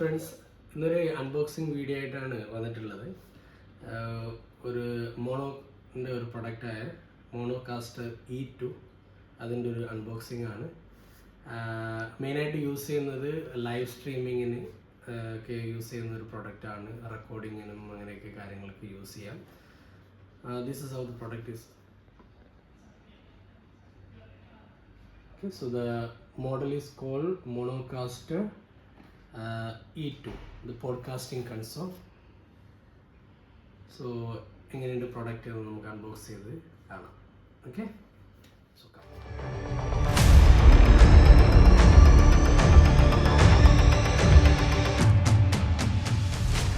Friends, ഇന്നൊരു unboxing video ആയിട്ടാണ് വന്നിട്ടുള്ളത്. ഒരു മോണോൻ്റെ ഒരു പ്രൊഡക്റ്റായ മോണോകാസ്റ്റർ E2 അതിൻ്റെ ഒരു അൺബോക്സിങ് ആണ്. മെയിനായിട്ട് യൂസ് ചെയ്യുന്നത് ലൈവ് സ്ട്രീമിങ്ങിന് ഒക്കെ യൂസ് ചെയ്യുന്ന ഒരു പ്രൊഡക്റ്റാണ്. റെക്കോർഡിങ്ങിനും അങ്ങനെയൊക്കെ കാര്യങ്ങൾക്ക് യൂസ് ചെയ്യാം. This is how the product is. Okay, so the model is called Monocaster E2, the podcasting console. So എങ്ങനെയുണ്ട് പ്രൊഡക്റ്റ് നമുക്ക് അൺബോക്സ് ചെയ്ത് കാണാം. ഓക്കെ,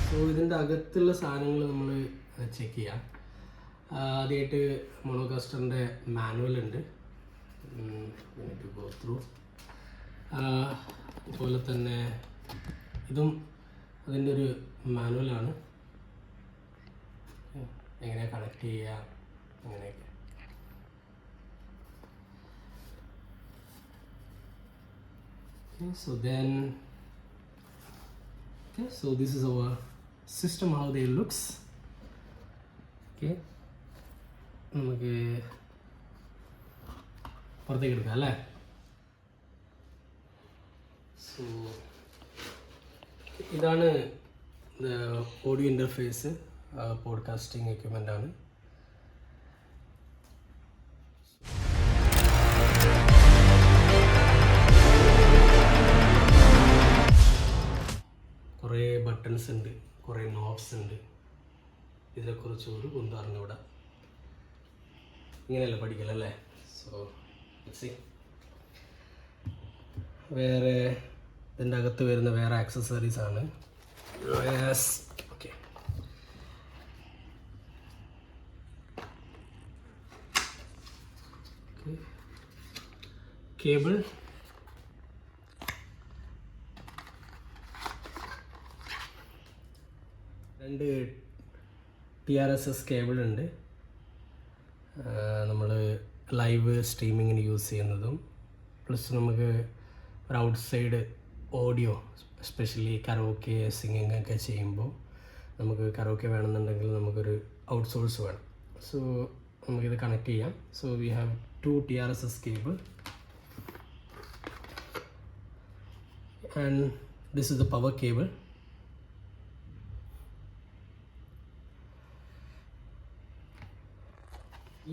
സോ ഇതിൻ്റെ അകത്തുള്ള സാധനങ്ങൾ നമ്മൾ ചെക്ക് ചെയ്യാം. ആദ്യമായിട്ട് മോണോകാസ്റ്ററിൻ്റെ മാനുവൽ ഉണ്ട്, go through. അതുപോലെ തന്നെ ഇതും അതിൻ്റെ ഒരു മാനുവലാണ്, എങ്ങനെ കണക്ട് ചെയ്യുക അങ്ങനെയൊക്കെ. So then, so this is our system, how they looks. Okay, നമുക്ക് പുറത്തേക്ക് എടുക്കാം അല്ലേ. സോ ഇതാണ് ഓഡിയോ ഇൻ്റർഫേസ്, പോഡ്കാസ്റ്റിംഗ് എക്യുപ്മെൻ്റ് ആണ്. കുറേ ബട്ടൺസ് ഉണ്ട്, കുറേ നോബ്സ് ഉണ്ട്. ഇതിനെക്കുറിച്ച് ഒരു കുന്തും അറിഞ്ഞൂടാ, ഇങ്ങനെയല്ല പഠിക്കലല്ലേ. സോ വേറെ ഇതിൻ്റെ അകത്ത് വരുന്ന വേറെ ആക്സസറീസ് ആണ്. ഓക്കെ, കേബിൾ, രണ്ട് TRSS കേബിൾ ഉണ്ട്. നമ്മൾ ലൈവ് സ്ട്രീമിങ്ങിന് യൂസ് ചെയ്യുന്നതും, പ്ലസ് നമുക്ക് ഒരു outside audio, especially karaoke singing ഒക്കെ ചെയ്യുമ്പോൾ നമുക്ക് കരോക്കെ വേണമെന്നുണ്ടെങ്കിൽ നമുക്കൊരു ഔട്ട് സോഴ്സ് വേണം. സോ നമുക്കിത് കണക്ട് ചെയ്യാം. So we have 2 TRSS cable and this is the power cable.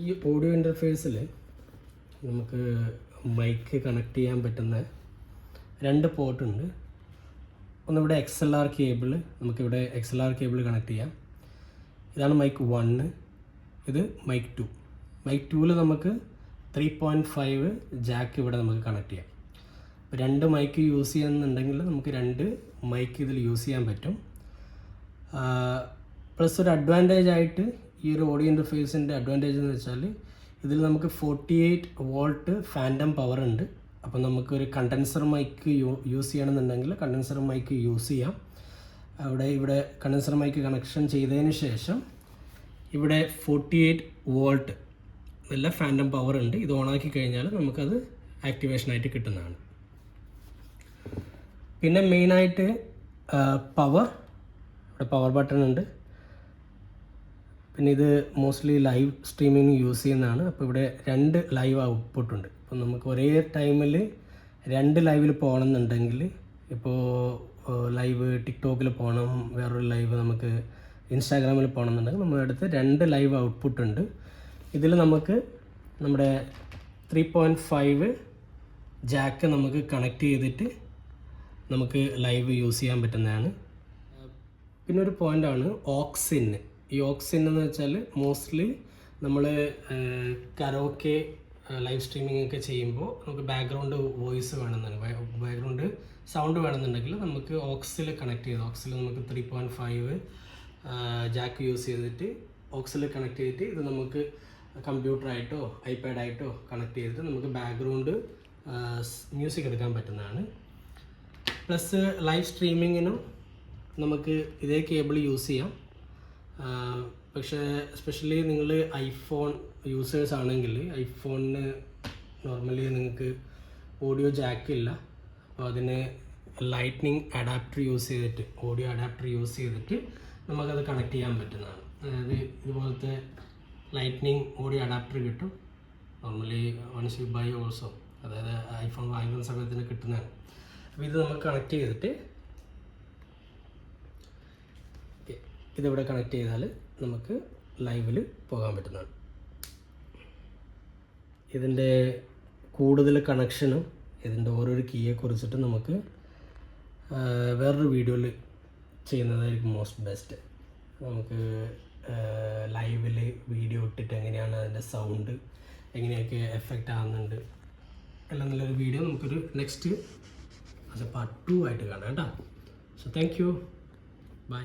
ഈ ഓഡിയോ ഇൻ്റർഫേസിൽ നമുക്ക് മൈക്ക് കണക്ട് ചെയ്യാൻ പറ്റുന്ന 2 പോർട്ടുണ്ട്. ഒന്നിവിടെ XLR കേബിൾ, നമുക്കിവിടെ XLR കേബിൾ കണക്ട് ചെയ്യാം. ഇതാണ് മൈക്ക് 1, ഇത് മൈക്ക് 2. മൈക്ക് 2ൽ നമുക്ക് 3.5 ജാക്ക് ഇവിടെ നമുക്ക് കണക്ട് ചെയ്യാം. അപ്പോൾ 2 മൈക്ക് യൂസ് ചെയ്യുന്നുണ്ടെങ്കിൽ നമുക്ക് 2 മൈക്ക് ഇതിൽ യൂസ് ചെയ്യാൻ പറ്റും. പ്ലസ് ഒരു അഡ്വാൻറ്റേജ് ആയിട്ട് ഈ ഒരു ഓഡിയോ ഇൻ്റർഫേസിൻ്റെ അഡ്വാൻറ്റേജ് എന്ന് വെച്ചാൽ ഇതിൽ നമുക്ക് 48 വോൾട്ട് ഫാൻറ്റം പവർ ഉണ്ട്. അപ്പോൾ നമുക്കൊരു കണ്ടൻസർ മൈക്ക് യൂസ് ചെയ്യണമെന്നുണ്ടെങ്കിൽ കണ്ടൻസർ മൈക്ക് യൂസ് ചെയ്യാം. ഇവിടെ കണ്ടൻസർ മൈക്ക് കണക്ഷൻ ചെയ്തതിന് ശേഷം ഇവിടെ 48 വോൾട്ട് നല്ല ഫാൻറ്റം പവർ ഉണ്ട്. ഇത് ഓണാക്കി കഴിഞ്ഞാൽ നമുക്കത് ആക്ടിവേഷനായിട്ട് കിട്ടുന്നതാണ്. പിന്നെ മെയിനായിട്ട് ഇവിടെ പവർ ബട്ടൺ ഉണ്ട്. പിന്നെ ഇത് മോസ്റ്റ്ലി ലൈവ് സ്ട്രീമിങ് യൂസ് ചെയ്യുന്നതാണ്. അപ്പോൾ ഇവിടെ 2 ലൈവ് ഔട്ട്പുട്ട് ഉണ്ട്. അപ്പോൾ നമുക്ക് ഒരേ ടൈമിൽ 2 ലൈവിൽ പോകണമെന്നുണ്ടെങ്കിൽ, ഇപ്പോൾ ലൈവ് ടിക്ടോക്കിൽ പോകണം, വേറൊരു ലൈവ് നമുക്ക് ഇൻസ്റ്റാഗ്രാമിൽ പോകണമെന്നുണ്ടെങ്കിൽ നമ്മുടെ അടുത്ത് 2 ലൈവ് ഔട്ട്പുട്ട് ഉണ്ട്. ഇതിൽ നമുക്ക് നമ്മുടെ 3.5 ജാക്ക് നമുക്ക് കണക്ട് ചെയ്തിട്ട് നമുക്ക് ലൈവ് യൂസ് ചെയ്യാൻ പറ്റുന്നതാണ്. പിന്നെ ഒരു പോയിൻ്റാണ് ഓക്സിൻ. ഈ ഓക്സിൻ എന്ന് വെച്ചാൽ മോസ്റ്റ്ലി നമ്മൾ കരോക്കെ ലൈവ് സ്ട്രീമിംഗ് ഒക്കെ ചെയ്യുമ്പോൾ നമുക്ക് ബാക്ക്ഗ്രൗണ്ട് വോയിസ് വേണമെന്നുണ്ടെങ്കിൽ, ബാക്ക്ഗ്രൗണ്ട് സൗണ്ട് വേണമെന്നുണ്ടെങ്കിൽ നമുക്ക് ഓക്സിൽ കണക്ട് ചെയ്ത്, ഓക്സിൽ നമുക്ക് 3.5 ജാക്ക് യൂസ് ചെയ്തിട്ട് ഓക്സിൽ കണക്ട് ചെയ്തിട്ട് ഇത് നമുക്ക് കമ്പ്യൂട്ടറായിട്ടോ ഐപാഡായിട്ടോ കണക്ട് ചെയ്തിട്ട് നമുക്ക് ബാക്ക്ഗ്രൗണ്ട് മ്യൂസിക് എടുക്കാൻ പറ്റുന്നതാണ്. പ്ലസ് ലൈവ് സ്ട്രീമിങ്ങിനും നമുക്ക് ഇതേ കേബിൾ യൂസ് ചെയ്യാം. പക്ഷേ എസ്പെഷ്യലി നിങ്ങൾ ഐഫോൺ യൂസേഴ്സ് ആണെങ്കിൽ ഐഫോണിന് നോർമലി നിങ്ങൾക്ക് ഓഡിയോ ജാക്കില്ല. അപ്പോൾ അതിന് ലൈറ്റ്നിങ് അഡാപ്റ്റർ യൂസ് ചെയ്തിട്ട്, ഓഡിയോ അഡാപ്റ്റർ യൂസ് ചെയ്തിട്ട് നമുക്കത് കണക്ട് ചെയ്യാൻ പറ്റുന്നതാണ്. അതായത് ഇതുപോലത്തെ ലൈറ്റ്നിങ് ഓഡിയോ അഡാപ്റ്റർ കിട്ടും. Normally once you buy also, അതായത് ഐഫോൺ വാങ്ങുന്ന സമയത്തിന് കിട്ടുന്നതാണ്. അപ്പോൾ ഇത് നമുക്ക് കണക്ട് ചെയ്തിട്ട് ഇതിവിടെ കണക്ട് ചെയ്താൽ നമുക്ക് ലൈവിൽ പോകാൻ പറ്റുന്നതാണ്. ഇതിൻ്റെ കൂടുതൽ കണക്ഷനും ഇതിൻ്റെ ഓരോരോ കീയെ കുറിച്ചിട്ട് നമുക്ക് വേറൊരു വീഡിയോയിൽ ചെയ്യുന്നതായിരിക്കും മോസ്റ്റ് ബെസ്റ്റ്. നമുക്ക് ലൈവിൽ വീഡിയോ ഇട്ടിട്ട് എങ്ങനെയാണ് അതിൻ്റെ സൗണ്ട് എങ്ങനെയൊക്കെ എഫക്റ്റ് ആകുന്നുണ്ട് എല്ലാം നല്ലൊരു വീഡിയോ നമുക്കൊരു നെക്സ്റ്റ് പാർട്ട് 2 ആയിട്ട് കാണാം കേട്ടോ. So thank you, by.